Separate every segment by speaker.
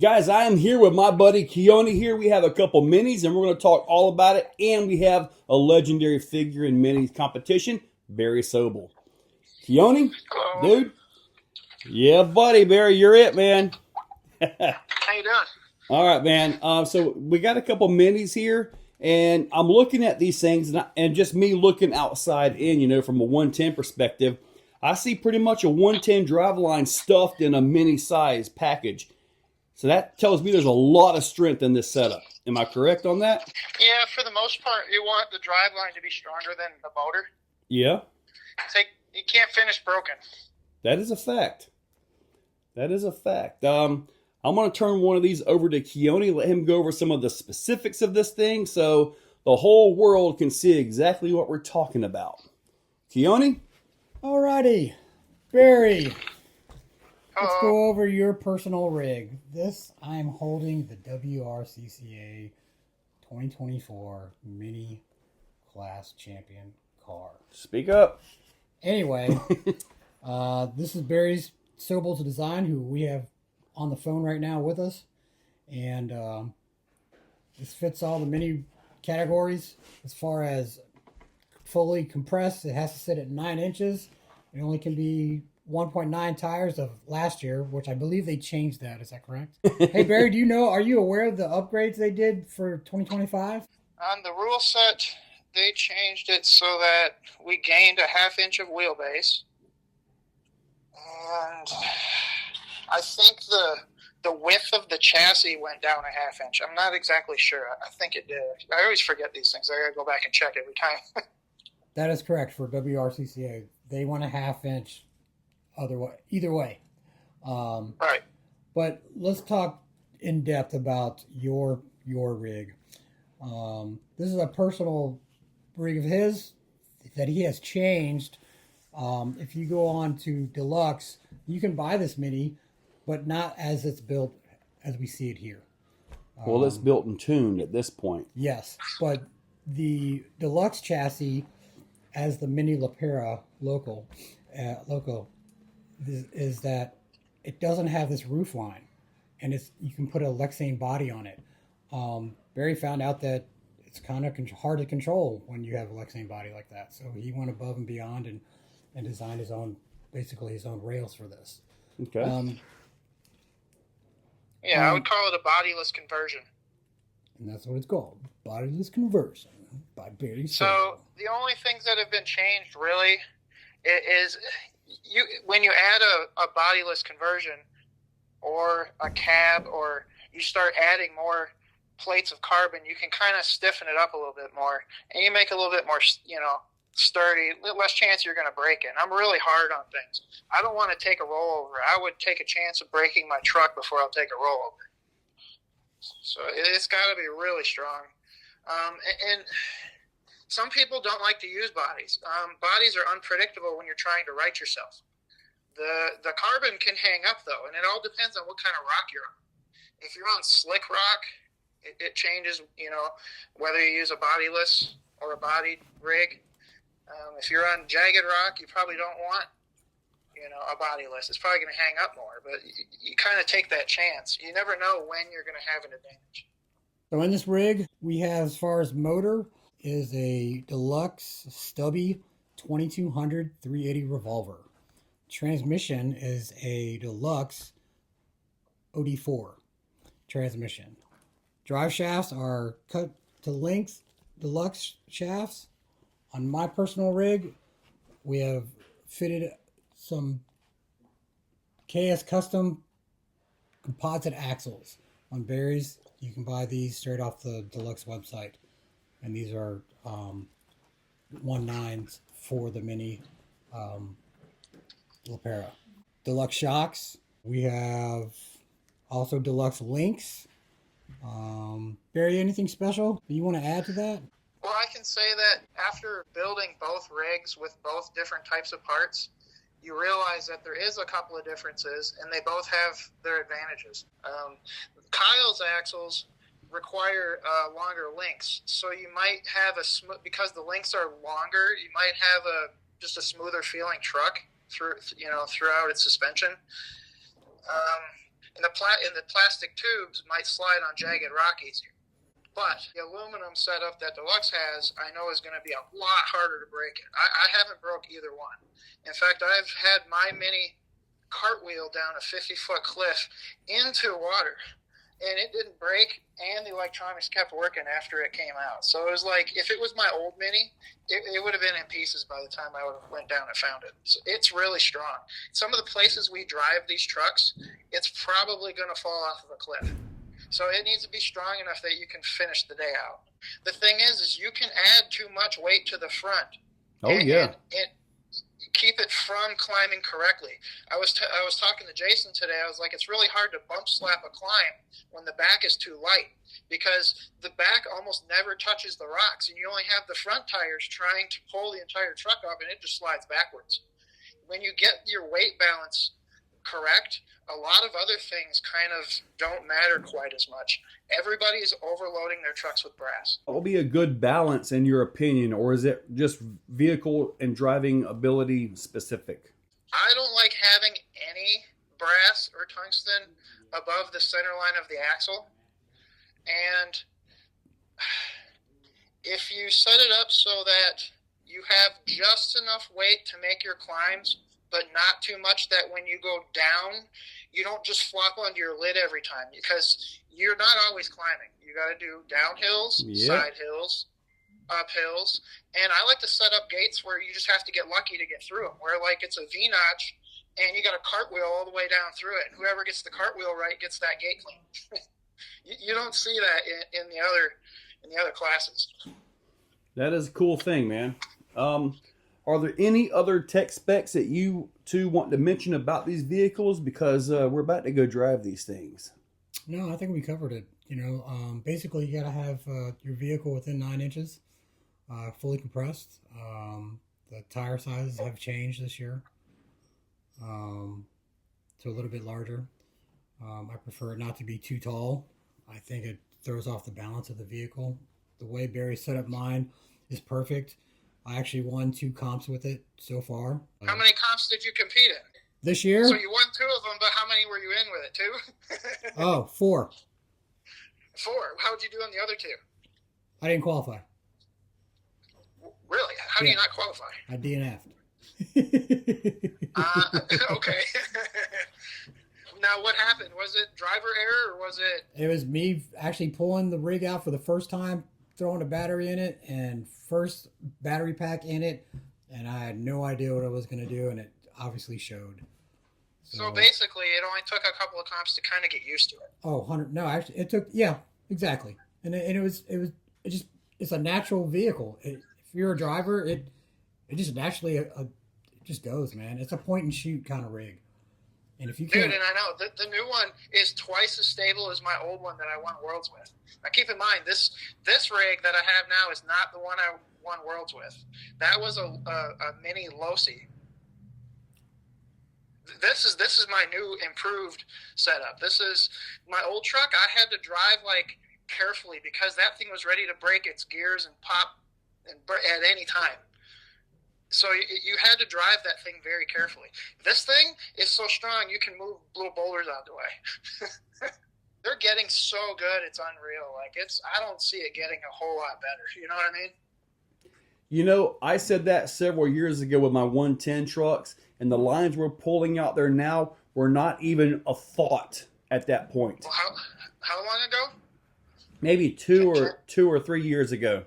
Speaker 1: Guys, I am here with my buddy Keoni here. We have a couple minis and we're going to talk all about it. And we have a legendary figure in minis competition, Barry Sobel. Keoni,
Speaker 2: Hello.
Speaker 1: dude. Yeah, buddy, Barry, you're it, man.
Speaker 2: How you doing?
Speaker 1: All right, man. So we got a couple minis here, and I'm looking at these things, and just me looking outside in, from a 110 perspective, I see pretty much a 110 driveline stuffed in a mini size package. So that tells me there's a lot of strength in this setup. Am I correct on that?
Speaker 2: Yeah, for the most part, you want the drive line to be stronger than the motor.
Speaker 1: Yeah,
Speaker 2: You can't finish broken.
Speaker 1: that is a fact. That is a fact. I'm going to turn one of these over to Keoni, let him go over some of the specifics of this thing so the whole world can see exactly what we're talking about. Keoni?
Speaker 3: Alrighty, Barry, let's
Speaker 2: Hello.
Speaker 3: go over your personal rig. This, I'm holding the WRCCA 2024 Mini Class Champion car.
Speaker 1: Speak up.
Speaker 3: Anyway, this is Barry's Sobel to Design, who we have on the phone right now with us. And this fits all the mini categories. As far as fully compressed, it has to sit at 9 inches. It only can be 1.9 tires of last year, which I believe they changed that. Is that correct? Hey, Barry, are you aware of the upgrades they did for 2025?
Speaker 2: On the rule set, they changed it so that we gained a half-inch of wheelbase. And I think the width of the chassis went down a half-inch. I'm not exactly sure. I think it did. I always forget these things. I got to go back and check every time.
Speaker 3: That is correct for WRCCA. They want a half-inch either way.
Speaker 2: Right.
Speaker 3: But let's talk in depth about your rig. This is a personal rig of his that he has changed. If you go on to Deluxe, you can buy this mini, but not as it's built as we see it here.
Speaker 1: Well, it's built and tuned at this point.
Speaker 3: Yes, but the Deluxe chassis, as the Mini Lapera local is that it doesn't have this roof line, and you can put a Lexane body on it. Barry found out that it's kind of hard to control when you have a Lexane body like that, so he went above and beyond and designed his own rails for this.
Speaker 1: Okay.
Speaker 2: Yeah, I would call it a bodiless conversion.
Speaker 3: And that's what it's called, bodiless conversion by Barry.
Speaker 2: So the only things that have been changed really is when you add a bodiless conversion or a cab, or you start adding more plates of carbon, you can kind of stiffen it up a little bit more, and you make it a little bit more, sturdy, less chance you're going to break it. I'm really hard on things. I don't want to take a rollover. I would take a chance of breaking my truck before I'll take a rollover. So it's got to be really strong. And some people don't like to use bodies. Bodies are unpredictable when you're trying to right yourself. The carbon can hang up, though, and it all depends on what kind of rock you're on. If you're on slick rock, it changes, whether you use a bodiless or a bodied rig. If you're on jagged rock, you probably don't want, a bodiless. It's probably going to hang up more, but you kind of take that chance. You never know when you're going to have an advantage.
Speaker 3: So in this rig, we have, as far as motor, is a Deluxe Stubby 2200 380 revolver. Transmission is a Deluxe OD4 transmission. Drive shafts are cut to length Deluxe shafts. On my personal rig, we have fitted some KS Custom composite axles. On Barry's, you can buy these straight off the Deluxe website. And these are 1.9s for the Mini Lapera. Deluxe shocks. We have also Deluxe links. Barry, anything special you want to add to that?
Speaker 2: Well, I can say that after building both rigs with both different types of parts, you realize that there is a couple of differences, and they both have their advantages. Kyle's axles require longer links, so you might have because the links are longer, you might have just a smoother feeling truck throughout its suspension. And the plastic tubes might slide on jagged rock easier. But the aluminum setup that Deluxe has, I know is going to be a lot harder to break it. I haven't broke either one. In fact, I've had my Mini cartwheel down a 50-foot cliff into water, and it didn't break, and the electronics kept working after it came out. So it was like, if it was my old Mini, it would have been in pieces by the time I would have went down and found it. So it's really strong. Some of the places we drive these trucks, it's probably going to fall off of a cliff. So it needs to be strong enough that you can finish the day out. The thing is you can add too much weight to the front. And keep it from climbing correctly. I was talking to Jason today. I was like, it's really hard to bump slap a climb when the back is too light, because the back almost never touches the rocks, and you only have the front tires trying to pull the entire truck up, and it just slides backwards. When you get your weight balance correct, a lot of other things kind of don't matter quite as much. Everybody is overloading their trucks with brass.
Speaker 1: What will be a good balance in your opinion, or is it just vehicle and driving ability specific?
Speaker 2: I don't like having any brass or tungsten above the center line of the axle. And if you set it up so that you have just enough weight to make your climbs, but not too much that when you go down, you don't just flop onto your lid every time, because you're not always climbing. You got to do downhills, side hills, up hills. And I like to set up gates where you just have to get lucky to get through them, where like it's a V-notch and you got a cartwheel all the way down through it. And whoever gets the cartwheel right gets that gate clean. You don't see that in the other classes.
Speaker 1: That is a cool thing, man. Are there any other tech specs that you two want to mention about these vehicles? Because we're about to go drive these things.
Speaker 3: No, I think we covered it. Basically, you got to have your vehicle within 9 inches, fully compressed. The tire sizes have changed this year to a little bit larger. I prefer it not to be too tall. I think it throws off the balance of the vehicle. The way Barry set up mine is perfect. I actually won 2 comps with it so far.
Speaker 2: How many comps did you compete in?
Speaker 3: This year?
Speaker 2: So you won 2 of them, but how many were you in with it? 2?
Speaker 3: Oh, 4.
Speaker 2: 4. How would you do on the other 2?
Speaker 3: I didn't qualify.
Speaker 2: Really? How do you not qualify?
Speaker 3: I DNF'd.
Speaker 2: Okay. Now, what happened? Was it driver error, or was it...
Speaker 3: It was me actually pulling the rig out for the first time, throwing a battery in it, and first battery pack in it, and I had no idea what I was going to do, and it obviously showed.
Speaker 2: So basically, it only took a couple of comps to kind of get used to it.
Speaker 3: Oh, 100. No, actually, it took, yeah, exactly. And it's a natural vehicle. If you're a driver, it just naturally, it just goes, man. It's a point and shoot kind of rig. And if you can't...
Speaker 2: Dude, and I know the new one is twice as stable as my old one that I won Worlds with. Now, keep in mind, this rig that I have now is not the one I won Worlds with. That was a Mini Losi. This is my new improved setup. This is my old truck. I had to drive like carefully because that thing was ready to break its gears and pop at any time. So you had to drive that thing very carefully. This thing is so strong, you can move little boulders out the way. They're getting so good, it's unreal. Like I don't see it getting a whole lot better. You know what I mean?
Speaker 1: You know, I said that several years ago with my 110 trucks, and the lines we're pulling out there now were not even a thought at that point.
Speaker 2: Well, how long ago?
Speaker 1: Maybe two or 3 years ago.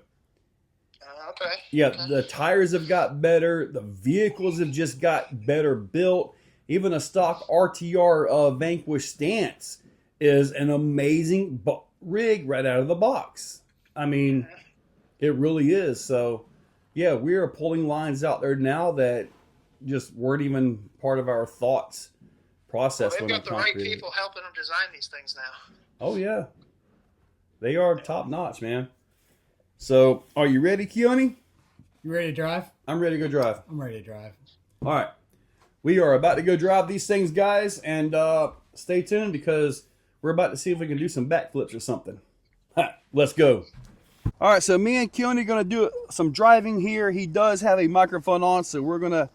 Speaker 2: Okay.
Speaker 1: Yeah,
Speaker 2: okay.
Speaker 1: The tires have got better. The vehicles have just got better built. Even a stock RTR Vanquish stance is an amazing rig right out of the box. I mean, it really is. So, yeah, we are pulling lines out there now that just weren't even part of our thoughts process.
Speaker 2: Well, they've got the right people helping them design these things now.
Speaker 1: Oh, yeah. They are top notch, man. So, are you ready, Keoni?
Speaker 3: You ready to drive?
Speaker 1: I'm ready to go drive.
Speaker 3: I'm ready to drive.
Speaker 1: All right. We are about to go drive these things, guys, and stay tuned because we're about to see if we can do some backflips or something. Let's go. All right, so me and Keoni are going to do some driving here. He does have a microphone on, so we're going to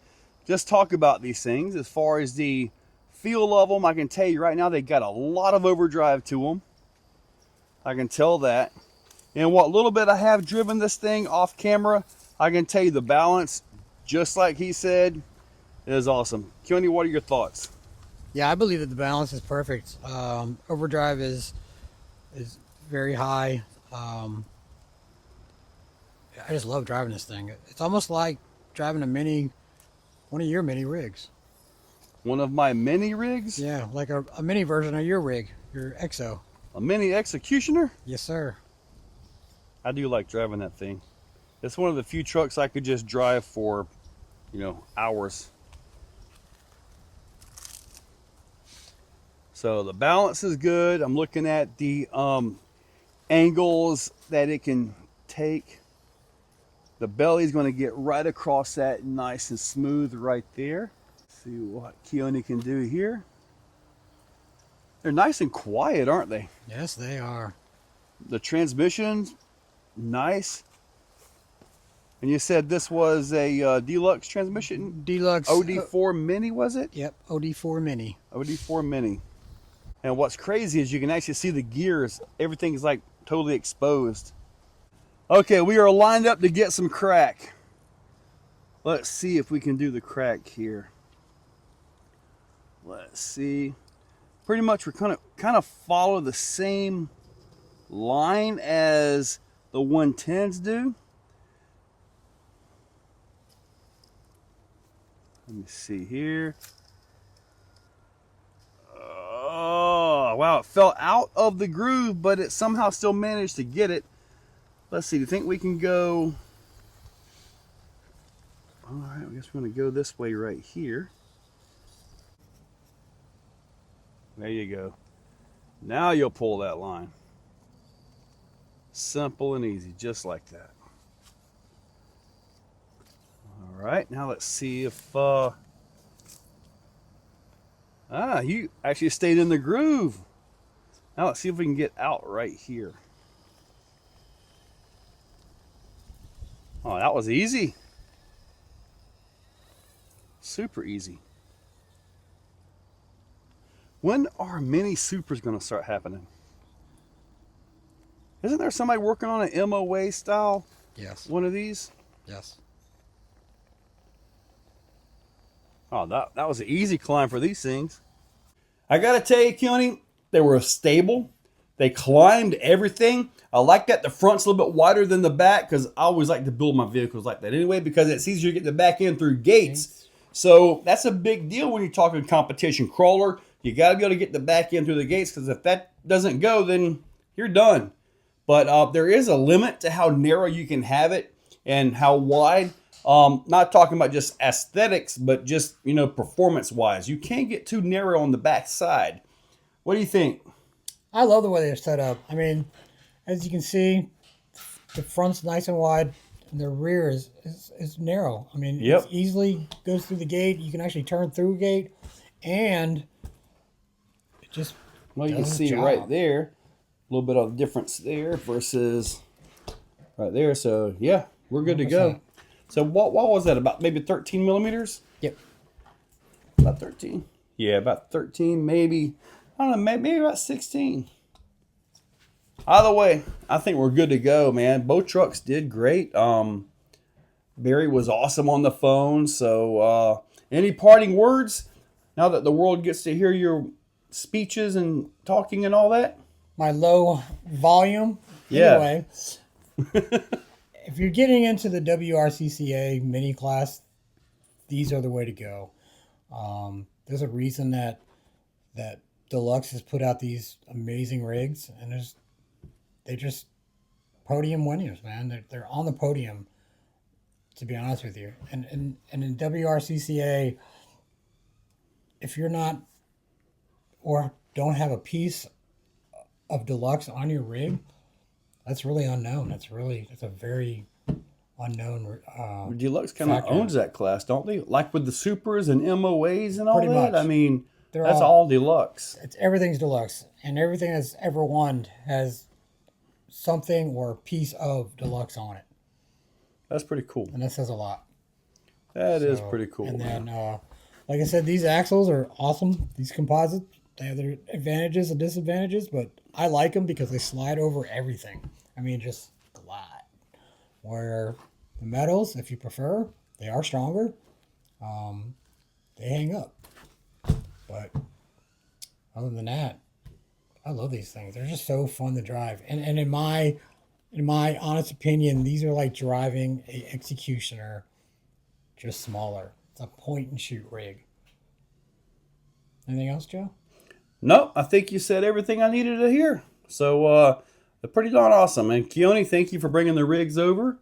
Speaker 1: just talk about these things as far as the feel of them, I can tell you right now, they got a lot of overdrive to them. I can tell that. And what little bit I have driven this thing off camera, I can tell you the balance, just like he said, is awesome. Keoni, what are your thoughts?
Speaker 3: Yeah, I believe that the balance is perfect. Overdrive is very high. I just love driving this thing. It's almost like driving one of your mini rigs.
Speaker 1: One of my mini rigs?
Speaker 3: Yeah, like a mini version of your rig, your EXO.
Speaker 1: A mini executioner?
Speaker 3: Yes, sir.
Speaker 1: I do like driving that thing. It's one of the few trucks I could just drive for, hours. So the balance is good. I'm looking at the angles that it can take. The belly's going to get right across that, nice and smooth right there. See what Keoni can do here. They're nice and quiet, aren't they?
Speaker 3: Yes, they are.
Speaker 1: The transmission's nice. And you said this was a deluxe transmission?
Speaker 3: Deluxe.
Speaker 1: OD4 Mini, was it?
Speaker 3: Yep, OD4 Mini.
Speaker 1: OD4 Mini. And what's crazy is you can actually see the gears. Everything's like totally exposed. Okay, we are lined up to get some crack. Let's see if we can do the crack here. Let's see. Pretty much we're kind of follow the same line as the 110s do. Let me see here. Oh, wow, it fell out of the groove, but it somehow still managed to get it. Let's see, do you think we can go? All right, I guess we're going to go this way right here. There you go. Now you'll pull that line. Simple and easy, just like that. All right, now let's see if you actually stayed in the groove. Now let's see if we can get out right here. Oh, that was easy. Super easy. When are mini supers going to start happening? Isn't there somebody working on an MOA style?
Speaker 3: Yes.
Speaker 1: One of these?
Speaker 3: Yes.
Speaker 1: Oh, that was an easy climb for these things. I got to tell you, Keoni, they were stable. They climbed everything. I like that the front's a little bit wider than the back because I always like to build my vehicles like that anyway because it's easier to get the back end through gates. So that's a big deal when you're talking competition crawler. You got to be able to get the back end through the gates because if that doesn't go, then you're done. But there is a limit to how narrow you can have it and how wide. Not talking about just aesthetics, but just, performance-wise. You can't get too narrow on the back side. What do you think?
Speaker 3: I love the way they're set up. I mean, as you can see, the front's nice and wide, and the rear is narrow. I mean,
Speaker 1: Yep.
Speaker 3: It easily goes through the gate. You can actually turn through a gate, and it just
Speaker 1: Well, you can
Speaker 3: does
Speaker 1: see
Speaker 3: the job.
Speaker 1: right there, a little bit of difference there versus right there. So, yeah, we're good to go.
Speaker 3: 100%.
Speaker 1: So, what was that, about maybe 13 millimeters?
Speaker 3: Yep.
Speaker 1: About 13. Yeah, about 13, maybe. I don't know, maybe about 16. Either way, I think we're good to go, man. Both trucks did great. Barry was awesome on the phone. So, any parting words now that the world gets to hear your speeches and talking and all that?
Speaker 3: My low volume.
Speaker 1: Yeah.
Speaker 3: Anyway, if you're getting into the WRCCA mini class, these are the way to go. There's a reason that Deluxe has put out these amazing rigs, and they just podium winners, man. They're on the podium, to be honest with you. And in WRCCA, if you're not or don't have a piece of Deluxe on your rig, that's really unknown. It's a very unknown.
Speaker 1: Deluxe kind of
Speaker 3: factor.
Speaker 1: owns that class, don't they? Like with the Supers and MOAs and all
Speaker 3: Pretty
Speaker 1: that.
Speaker 3: much.
Speaker 1: I mean,
Speaker 3: They're
Speaker 1: that's all Deluxe.
Speaker 3: Everything's Deluxe, and everything that's ever won has something or a piece of Deluxe on it,
Speaker 1: That's pretty cool.
Speaker 3: and that says a lot.
Speaker 1: That is
Speaker 3: So,
Speaker 1: pretty cool.
Speaker 3: And then Like I said, these axles are awesome. These composites, they have their advantages and disadvantages, but I like them because they slide over everything. I mean, just glide. Where the metals, if you prefer, they are stronger. They hang up. But other than that, I love these things. They're just so fun to drive. And in my honest opinion, these are like driving a executioner, just smaller. It's a point and shoot rig. Anything else, Joe?
Speaker 1: No, I think you said everything I needed to hear. So they're pretty darn awesome. And Keoni, thank you for bringing the rigs over.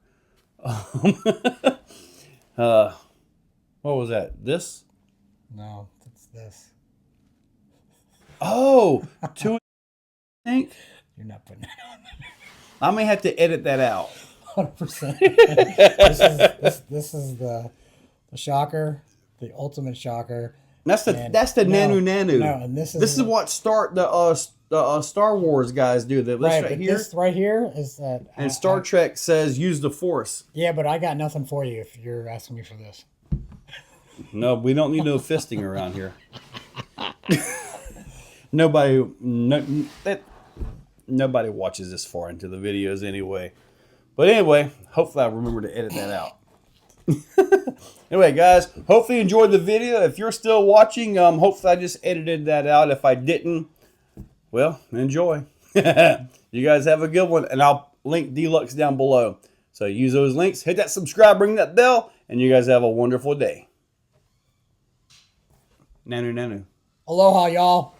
Speaker 1: What was that? This?
Speaker 3: No, it's this.
Speaker 1: Oh, two. I think
Speaker 3: You're not putting that on
Speaker 1: I may have to edit that out.
Speaker 3: 100%. This is the shocker, the ultimate shocker.
Speaker 1: That's the
Speaker 3: And
Speaker 1: nanu nanu.
Speaker 3: No, and this
Speaker 1: This is what the Star Wars guys do. That
Speaker 3: right,
Speaker 1: right
Speaker 3: but
Speaker 1: here.
Speaker 3: this right here is that.
Speaker 1: And Star Trek says use the Force.
Speaker 3: Yeah, but I got nothing for you if you're asking me for this.
Speaker 1: No, we don't need no fisting around here. Nobody watches this far into the videos anyway. But anyway, hopefully I remember to edit that out. Anyway, guys, hopefully you enjoyed the video. If you're still watching, hopefully I just edited that out. If I didn't, well, enjoy. You guys have a good one, and I'll link Deluxe down below. So use those links, hit that subscribe, ring that bell, and you guys have a wonderful day. Nanu nanu.
Speaker 3: Aloha, y'all.